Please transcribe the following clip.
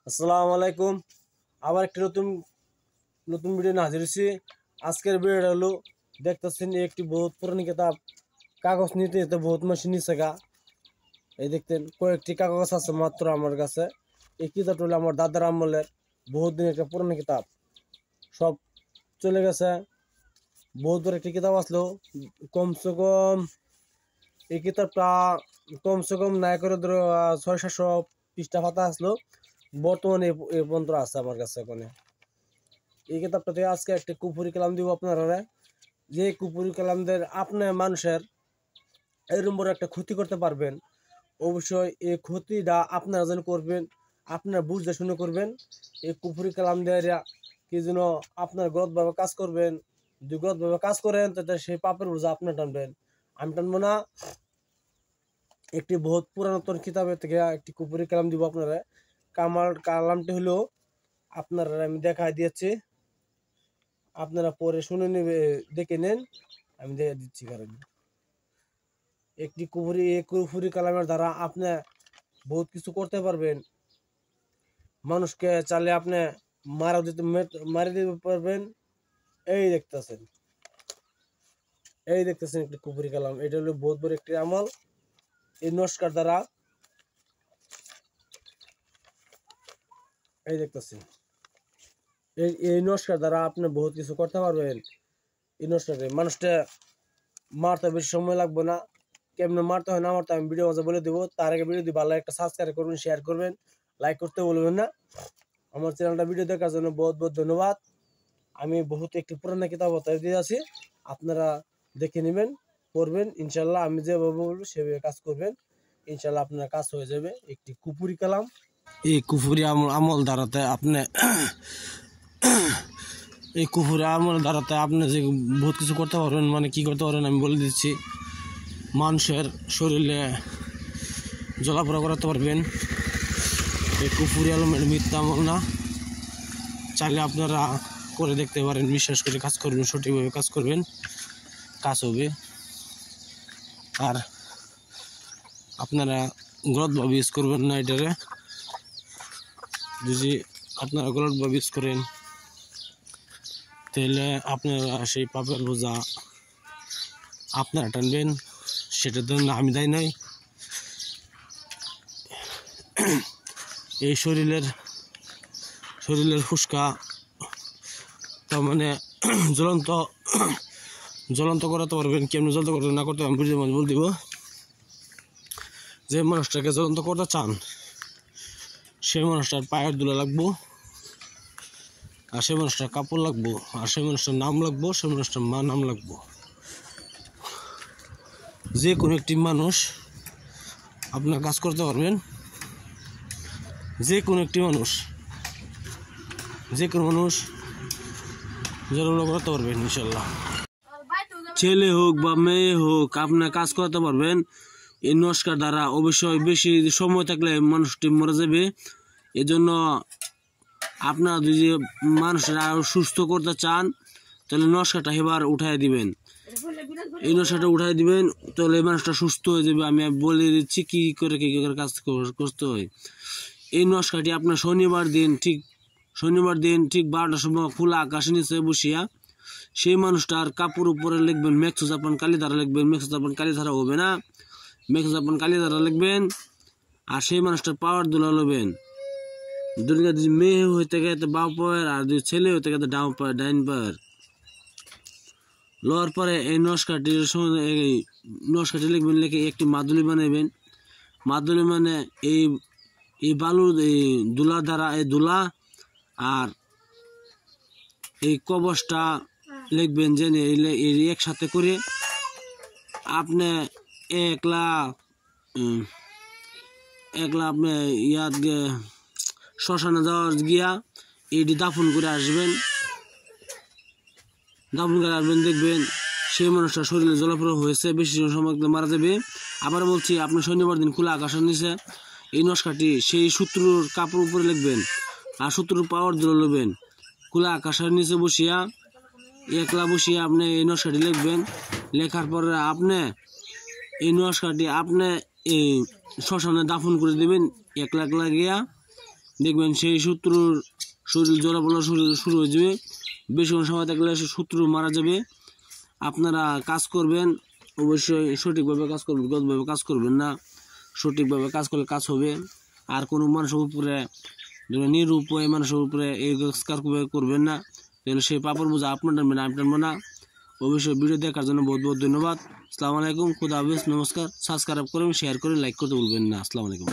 আসসালামু আলাইকুম। আবার একটি নতুন নতুন ভিডিও নিয়ে হাজির হয়েছি। আজকের ভিডিওটা হলো দেখতেছেন একটি বহুত পুরানি কিতাব। কাগজ নিতে যেতে বহুত মেশিন নিচ্ছে গা। এই দেখতেন কয়েকটি কাগজ আছে মাত্র আমার কাছে। এই কিতাবটা হলো আমার দাদার আমলের বহুত দিন একটা পুরানি কিতাব, সব চলে গেছে। বহুত বড় একটি কিতাব আসলো, কমসে কম এই কিতাবটা কমসে কম নাই করে ধরো 600-700 পৃষ্ঠা পাতা আসলো। বর্তমানে এ পর্যন্ত আছে আমার কাছে। ওখানে এই কিতাবটা থেকে আজকে একটা কুপুরি কালাম দিব আপনারা, যে কুপুরি কালামদের আপনি মানুষের এরকম বড় একটা ক্ষতি করতে পারবেন। অবশ্যই এই ক্ষতিটা আপনারা যেন করবেন, আপনারা বুঝতে শুনে করবেন। এই কুপুরি কালাম দেওয়া কি যেন আপনার গলতভাবে কাজ করবেন। যদি গলতভাবে কাজ করেন তাতে সেই পাপের বোঝা আপনার টানবেন, আমি টানবো না। একটি বহুত পুরাতন কিতাবের থেকে একটি কুপুরি কালাম দিব আপনারা। কালামটি হলো আপনারা আমি দেখাই দিয়েছি, আপনারা পরে শুনে নেবে, দেখে নেন। আমি দেখে দিচ্ছি। কারণ একটি কুফুরি কালামের দ্বারা আপনি বহুত কিছু করতে পারবেন। মানুষকে চালে আপনি মারা দিতে পারবেন। এই দেখতেছেন একটি কুফুরি কালাম। এটা হলো বহুত বড় একটি আমল। এই নস্কার দ্বারা এই দেখতেছেন এই নস্কার দ্বারা আপনি বহুত কিছু করতে পারবেন। এই নস্কারে মানুষটা মারতে বেশি সময় লাগবে না। কেমনে মারতে হয় না মারতে আমি ভিডিও মাঝে বলে দেবো। তার আগে ভিডিও দিয়ে ভালো একটা সাবস্ক্রাইব করবেন, শেয়ার করবেন, লাইক করতে বলবেন না। আমার চ্যানেলটা ভিডিও দেখার জন্য বহুত বহুত ধন্যবাদ। আমি বহুত একটি পুরানো কিতাব দিয়ে আছি, আপনারা দেখে নেবেন, পড়বেন। ইনশাল্লাহ আমি যেভাবে বলবো সেভাবে কাজ করবেন, ইনশাল্লাহ আপনার কাজ হয়ে যাবে। একটি কুপুরি কালাম। এই কুপুরি আমল দ্বারাতে আপনি এই কুপুরি আমল দ্বারাতে আপনি যে বহুত কিছু করতে পারবেন। মানে কি করতে পারবেন আমি বলে দিচ্ছি। মানুষের শরীরে জ্বলাপোড়া করাতে পারবেন। এই কুফুরি আলমের মিথ্যা আমল না, চাইলে আপনারা করে দেখতে পারেন। বিশ্বাস করে কাজ করবেন, সঠিকভাবে কাজ করবেন, কাজ হবে। আর আপনারা গলতভাবে ইউজ করবেন না এটারে। যদি আপনারা গলতভাবে ইউজ করেন তাহলে আপনারা সেই পাপের বোঝা আপনারা টানবেন, সেটার জন্য আমি দায়ী নই। এই শরীরের ফুসকা তার মানে জ্বলন্ত করাতে পারবেন। কেমন জ্বলন্ত করতে না করতে আমি বুঝতে বল দিব। যে মানুষটাকে জ্বলন্ত করতে চান সেই মানুষটার পায়ের দুলা লাগবো, আর সেই মানুষটার কাপড় লাগবো, আর সেই মানুষটার নাম লাগবো, সেই মানুষটার মা নাম লাগবো। যে কোনো একটি মানুষ আপনার কাজ করতে পারবেন। যে কোনো মানুষ জলগুলো করতে পারবেন ইনশাল্লাহ। ছেলে হোক বা মেয়ে হোক আপনার কাজ করতে পারবেন এই নস্কার দ্বারা। অবশ্যই বেশি সময় থাকলে মানুষটি মরে যাবে। এজন্য আপনারা যদি মানুষের আরো সুস্থ করতে চান তাহলে নস্কাটা এবার উঠাই দিবেন। এই নস্কাটা উঠাই দিবেন, তাহলে মানুষটা সুস্থ হয়ে যাবে। আমি বলে দিচ্ছি কি করে কাজ করতে হয়। এই নস্কাটি আপনার শনিবার দিন ঠিক 12টার সময় খোলা আকাশের নিচে বসিয়া সেই মানুষটার কাপড় উপরে লিখবেন মেক্সোজাপান কালি ধারা লিখবেন। মেক্সোজাপান কালি ধারা হবে না, মেক্সোজাপান কালি ধারা লিখবেন। আর সেই মানুষটার পাওয়ার দুলা লবেন। দুর্গা যদি মেয়ে হইতে গেলে বাম পাওয়ার, আর যদি ছেলে হইতে গেলে ডাইন পাওয়ার লওয়ার পরে এই নস্কাটি লিখবেন। লিখে একটি মাদুলি বানাইবেন। মাদুলি মানে এই বালুর এই দুলা দ্বারা এই দুলা আর এই কবচটা লিখবেন। যে একসাথে করে আপনি একলা আপনি ইয়াদ শ্মশানে যাওয়ার গিয়া এটি দাফন করে আসবেন। দেখবেন সেই মানুষটা শরীরে জলাপোড়া হয়েছে, বেশি সময় মারা যাবে। আবার বলছি, আপনি শনিবার দিন খোলা আকাশের নিচে এই নস্কাটি সেই শত্রুর কাপড় উপরে লিখবেন, আর শত্রুর পাওয়ার দিলে লবেন। খোলা আকাশের নিচে একলা বসিয়া আপনি এই নস্কাটি লিখবেন। লেখার পরে আপনি এই নস্কাটি আপনি এই শ্মশানে দাফন করে দেবেন একলা গিয়া। দেখবেন সেই শত্রুর শরীর জ্বলাপোড়া শুরু হয়ে যাবে। বেশিক্ষণ সময় থাকলে সে শত্রু মারা যাবে। আপনারা কাজ করবেন, অবশ্যই সঠিকভাবে কাজ করবেন, গতভাবে কাজ করবেন না। সঠিকভাবে কাজ করলে কাজ হবে। আর কোনো মানুষের উপরে নিরুপায় মানুষের উপরে এই কাজ করবেন না, তাহলে সেই পাপড় বোঝা আপনার টানবে না, আমি টানবো না। অবশ্যই ভিডিও দেখার জন্য বহুত বহুত ধন্যবাদ। আসসালামু আলাইকুম, খুদা হাফেজ, নমস্কার। সাবস্ক্রাইব করুন, শেয়ার করুন, লাইক করতে ভুলবেন না। আসসালামু আলাইকুম।